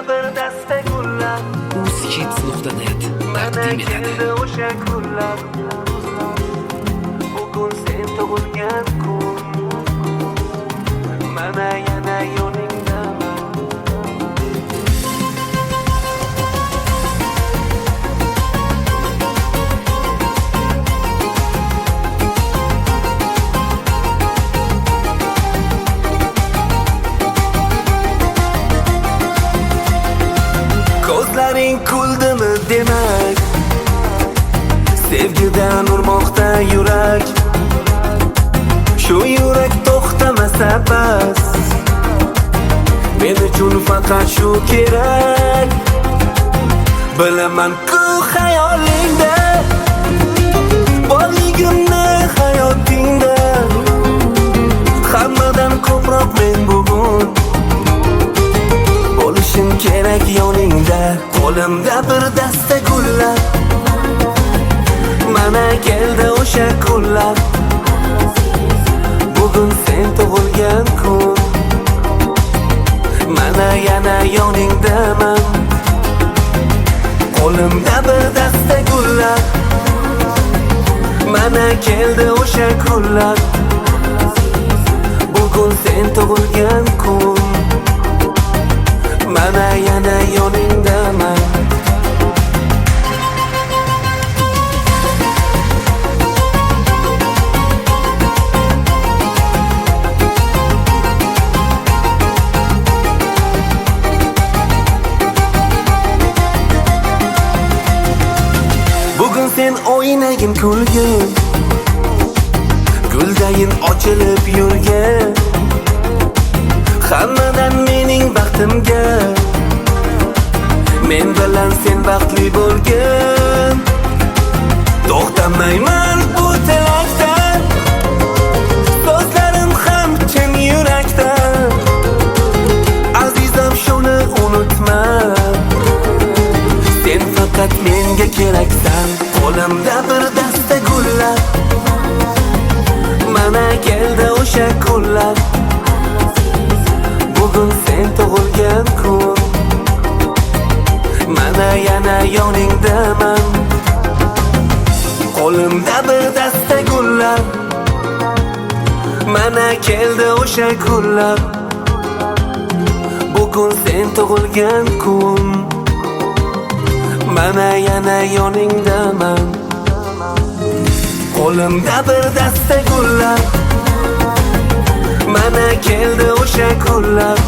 bir dasta gullar uzkids.net taqdim etadi. o'sha kunlar bugun sen tug'ilgan kun mana yana yoningdaman. Ko'zlaring kuldimi demak, sevgidan urmoqda yurak. Shu yurak to'xtamasa bas, men uchun faqat shu kerak. Bilaman-ku xayolingda borligimni hayotingda, hammadan ko'proq men bugun bo'lishim kerak yoningda. Qo'limda bir dasta gullar, mana keldi o'sha kunlar. Bugun sen tug'ilgan kun, mana yana yoningdaman. Qo'limda bir dasta gullar, mana keldi o'sha kunlar. Bugun sen tug'ilgan kun, mana yana yoningdaman. Bugun sen o'ynagin kulgin, guldayin ochilib yurgan. Hammadan mening baxtimga, men bilan sen baxtli bo'lgin. To'xtamayman bu tilakdan, so'zlarim ham chin yurakdan. Azizam shuni unutma, sen faqat menga keraksan. Qo'limda bir dasta gullar, mana keldi o'sha kunlar. Bugun sen tug'ilgan kun, mana yana yoningdaman. Qo'limda bir dasta gullar, mana keldi o'sha kunlar. Bugun sen tug'ilgan kun, mana yana yoningdaman. Qo'limda bir dasta gullar, mana keldi o'sha kunlar.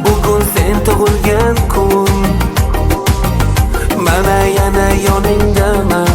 Bugun sen tug'ilgan kun, mana yana yoningdaman.